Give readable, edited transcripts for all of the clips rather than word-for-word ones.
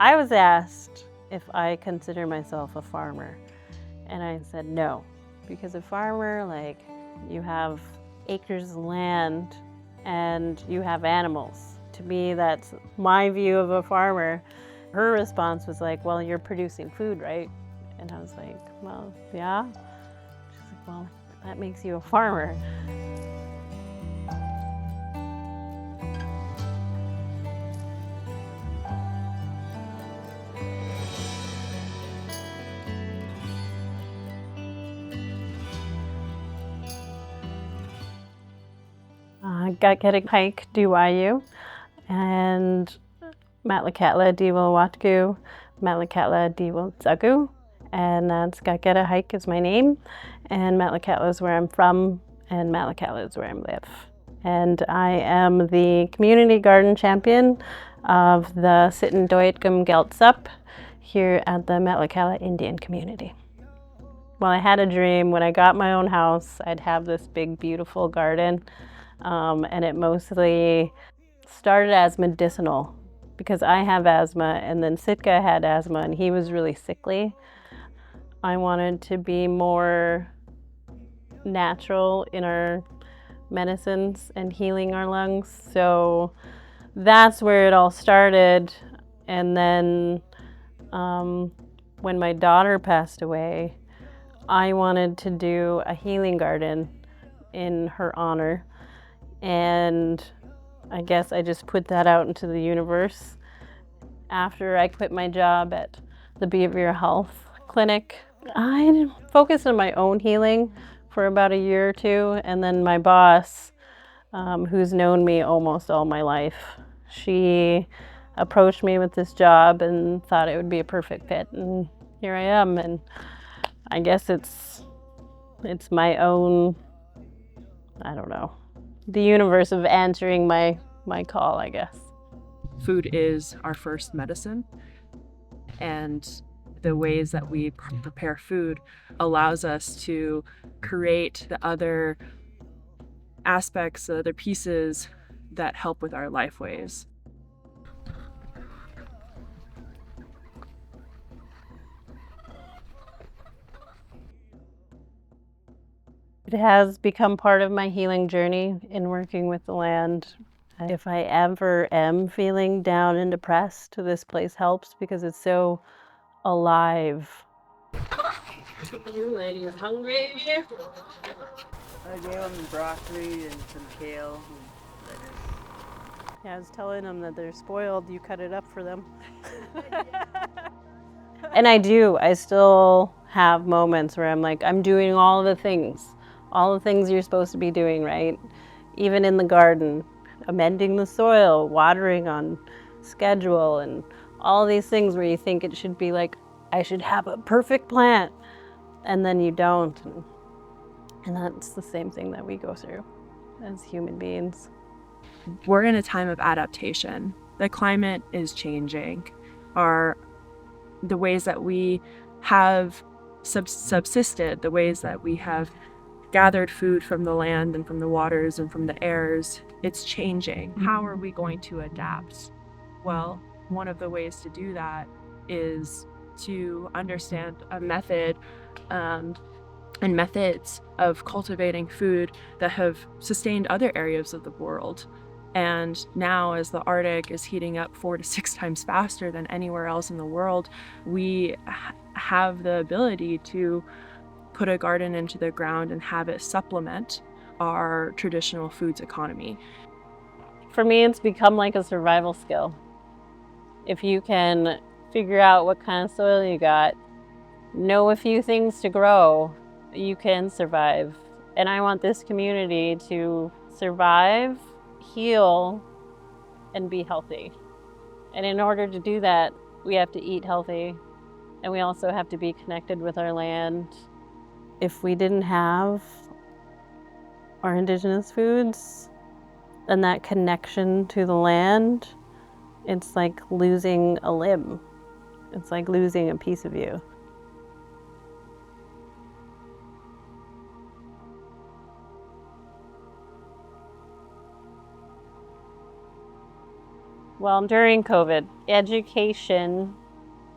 I was asked if I consider myself a farmer, and I said no, because a farmer, like, you have acres of land and you have animals. To me, that's my view of a farmer. Her response was like, well, you're producing food, right? And I was like, well, yeah. She's like, well, that makes you a farmer. Gatketa hike DYU and Matlakatla Diwawatku, Matlakatla Diwatsagu, and Gatketa hike is my name, and Matlakatla is where I'm from, and Matlakatla is where I live. And I am the community garden champion of the Sitin Doyatgum Geltsup here at the Matlakatla Indian community. Well, I had a dream when I got my own house, I'd have this big, beautiful garden. And it mostly started as medicinal because I have asthma, and then Sitka had asthma and he was really sickly. I wanted to be more natural in our medicines and healing our lungs. So that's where it all started. And then when my daughter passed away, I wanted to do a healing garden in her honor. And I guess I just put that out into the universe. After I quit my job at the behavioral health clinic, I focused on my own healing for about a year or two, and then my boss, who's known me almost all my life, she approached me with this job and thought it would be a perfect fit, and here I am. And I guess it's my own, I don't know, the universe of answering my call, I guess. Food is our first medicine, and the ways that we prepare food allows us to create the other aspects, the other pieces that help with our life ways. It has become part of my healing journey in working with the land. If I ever am feeling down and depressed, this place helps because it's so alive. You ladies hungry? I gave them broccoli and some kale and lettuce. Yeah, I was telling them that they're spoiled. You cut it up for them. And I do. I still have moments where I'm like, I'm doing all the things you're supposed to be doing, right? Even in the garden, amending the soil, watering on schedule, and all these things where you think it should be like, I should have a perfect plant, and then you don't. And that's the same thing that we go through as human beings. We're in a time of adaptation. The climate is changing. The ways that we have subsisted, the ways that we have gathered food from the land and from the waters and from the airs, it's changing. How are we going to adapt? Well, one of the ways to do that is to understand a method and methods of cultivating food that have sustained other areas of the world. And now, as the Arctic is heating up 4 to 6 times faster than anywhere else in the world, we have the ability to put a garden into the ground and have it supplement our traditional foods economy. For me, it's become like a survival skill. If you can figure out what kind of soil you got, know a few things to grow, you can survive. And I want this community to survive, heal, and be healthy. And in order to do that, we have to eat healthy, and we also have to be connected with our land. If we didn't have our indigenous foods and that connection to the land, it's like losing a limb. It's like losing a piece of you. Well, during COVID, education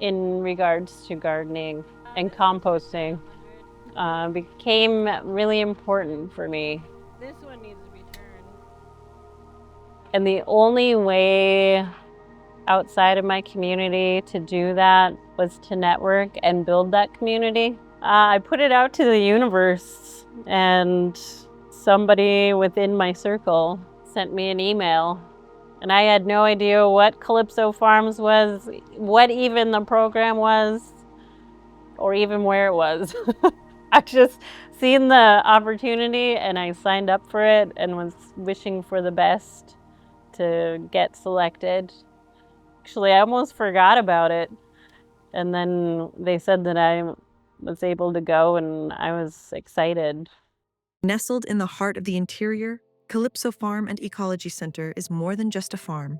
in regards to gardening and composting became really important for me. This one needs to be turned. And the only way outside of my community to do that was to network and build that community. I put it out to the universe, and somebody within my circle sent me an email, and I had no idea what Calypso Farms was, what even the program was, or even where it was. I just seen the opportunity and I signed up for it and was wishing for the best to get selected. Actually, I almost forgot about it. And then they said that I was able to go, and I was excited. Nestled in the heart of the interior, Calypso Farm and Ecology Center is more than just a farm.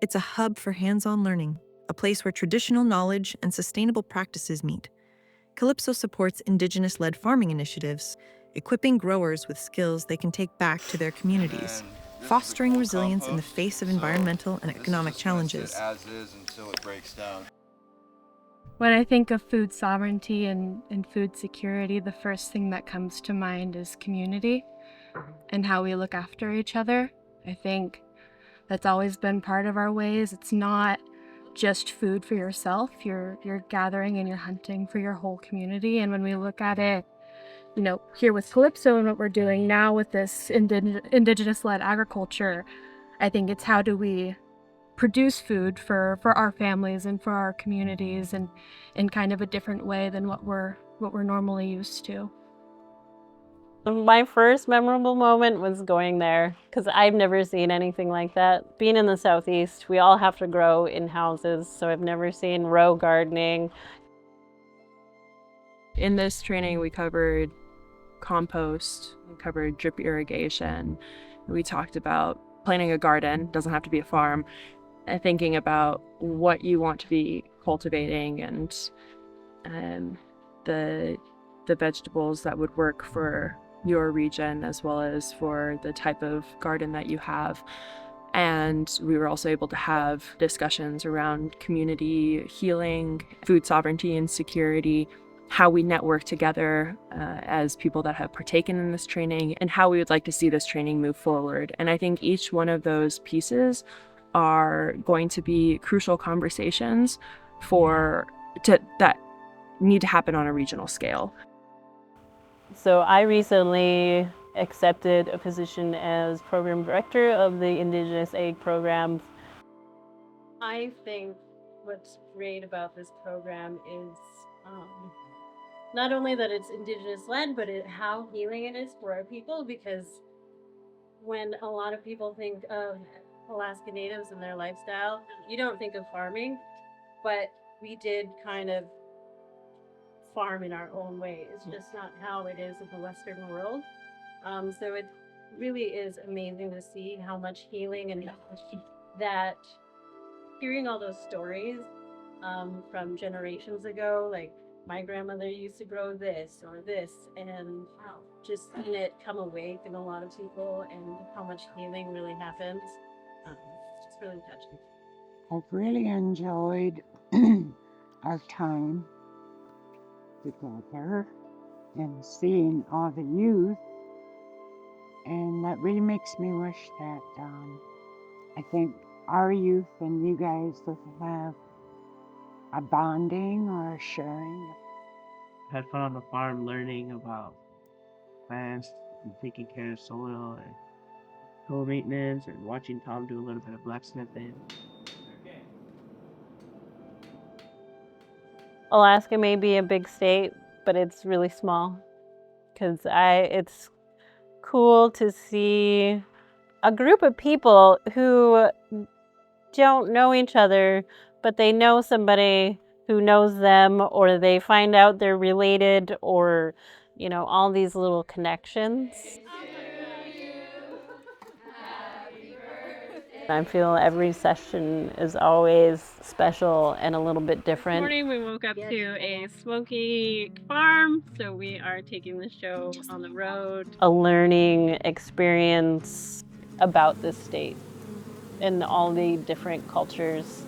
It's a hub for hands-on learning, a place where traditional knowledge and sustainable practices meet. Calypso supports Indigenous-led farming initiatives, equipping growers with skills they can take back to their communities, fostering resilience in the face of environmental and economic challenges. As is until it breaks down. When I think of food sovereignty and food security, the first thing that comes to mind is community and how we look after each other. I think that's always been part of our ways. It's not just food for yourself. You're gathering and you're hunting for your whole community. And when we look at it, you know, here with Calypso and what we're doing now with this Indigenous-led agriculture, I think it's how do we produce food for our families and for our communities in kind of a different way than what we're normally used to. My first memorable moment was going there, because I've never seen anything like that. Being in the Southeast, we all have to grow in houses, so I've never seen row gardening. In this training, we covered compost, we covered drip irrigation, we talked about planting a garden, doesn't have to be a farm, and thinking about what you want to be cultivating and the vegetables that would work for your region as well as for the type of garden that you have. And we were also able to have discussions around community healing, food sovereignty and security, how we network together as people that have partaken in this training, and how we would like to see this training move forward. And I think each one of those pieces are going to be crucial conversations that need to happen on a regional scale. So I recently accepted a position as program director of the Indigenous Egg Program. I think what's great about this program is not only that it's Indigenous-led, but how healing it is for our people, because when a lot of people think of Alaska Natives and their lifestyle, you don't think of farming, but we did kind of farm in our own way. It's just not how it is in the Western world. So it really is amazing to see how much healing and that hearing all those stories from generations ago, like my grandmother used to grow this or this, and just seeing it come awake in a lot of people and how much healing really happens. It's just really touching. I've really enjoyed our time together and seeing all the youth, and that really makes me wish that I think our youth and you guys would have a bonding or a sharing. Had fun on the farm learning about plants and taking care of soil and soil maintenance, and watching Tom do a little bit of blacksmithing. Alaska may be a big state, but it's really small, because it's cool to see a group of people who don't know each other, but they know somebody who knows them, or they find out they're related, or, you know, all these little connections. I feel every session is always special and a little bit different. This morning we woke up to a smoky farm, so we are taking the show on the road. A learning experience about this state. in all the different cultures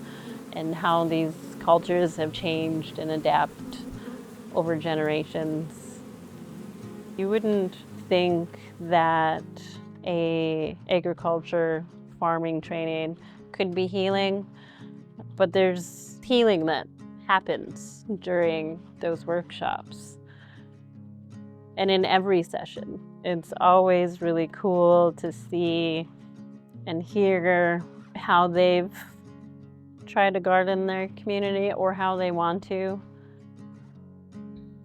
and how these cultures have changed and adapt over generations. You wouldn't think that a agriculture farming training could be healing, but there's healing that happens during those workshops. And in every session, it's always really cool to see and hear how they've tried to garden their community or how they want to.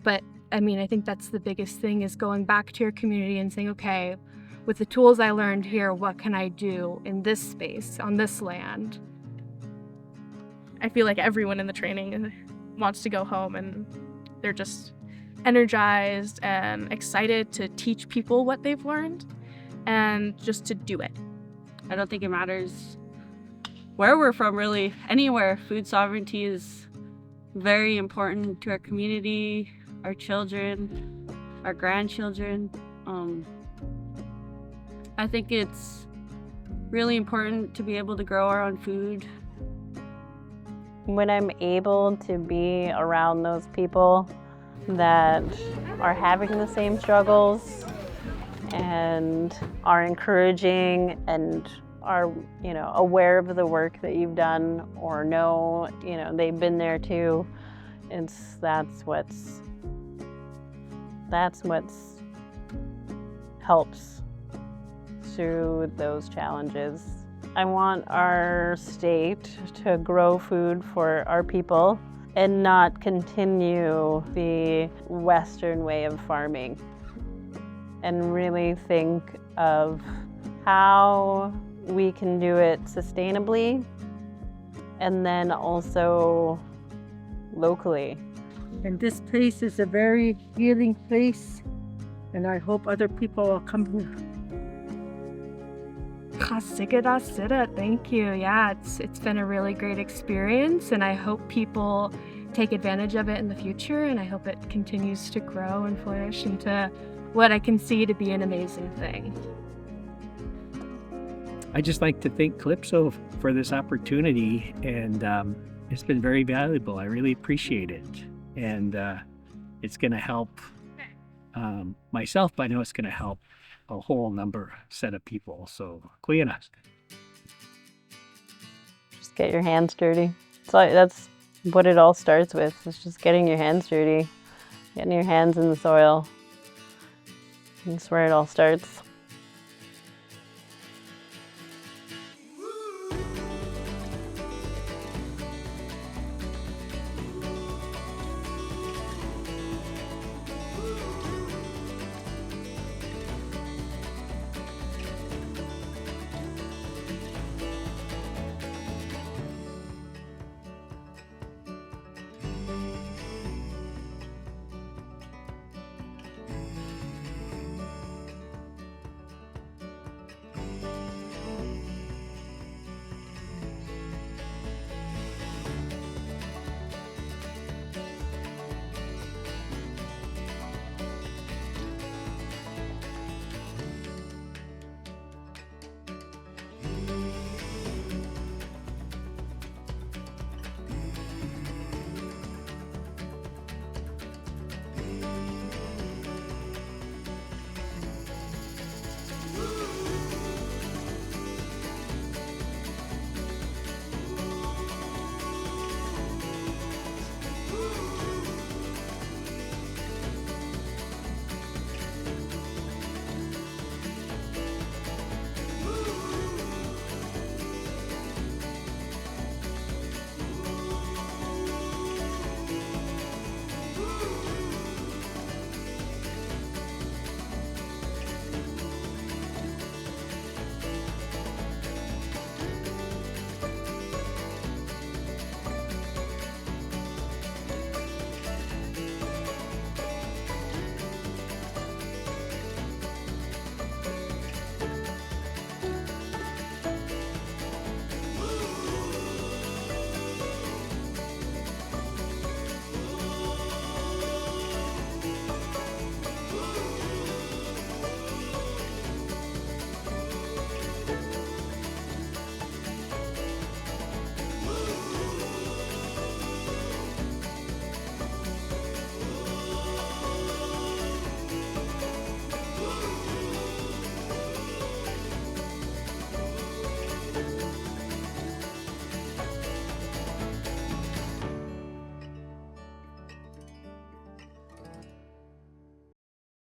But I mean, I think that's the biggest thing, is going back to your community and saying, okay, with the tools I learned here, what can I do in this space, on this land? I feel like everyone in the training wants to go home, and they're just energized and excited to teach people what they've learned and just to do it. I don't think it matters where we're from, really. Anywhere. Food sovereignty is very important to our community, our children, our grandchildren. I think it's really important to be able to grow our own food. When I'm able to be around those people that are having the same struggles and are encouraging and are, aware of the work that you've done, or know, they've been there too, that's what's helps through those challenges. I want our state to grow food for our people and not continue the Western way of farming, and really think of how we can do it sustainably and then also locally. And this place is a very healing place, and I hope other people will come here. Thank you. Yeah, it's been a really great experience, and I hope people take advantage of it in the future, and I hope it continues to grow and flourish into what I can see to be an amazing thing. I'd just like to thank Calypso for this opportunity, and it's been very valuable. I really appreciate it, and it's going to help myself, but I know it's going to help a whole set of people. So, kuyanas. Just get your hands dirty. That's what it all starts with. It's just getting your hands dirty, getting your hands in the soil. That's where it all starts.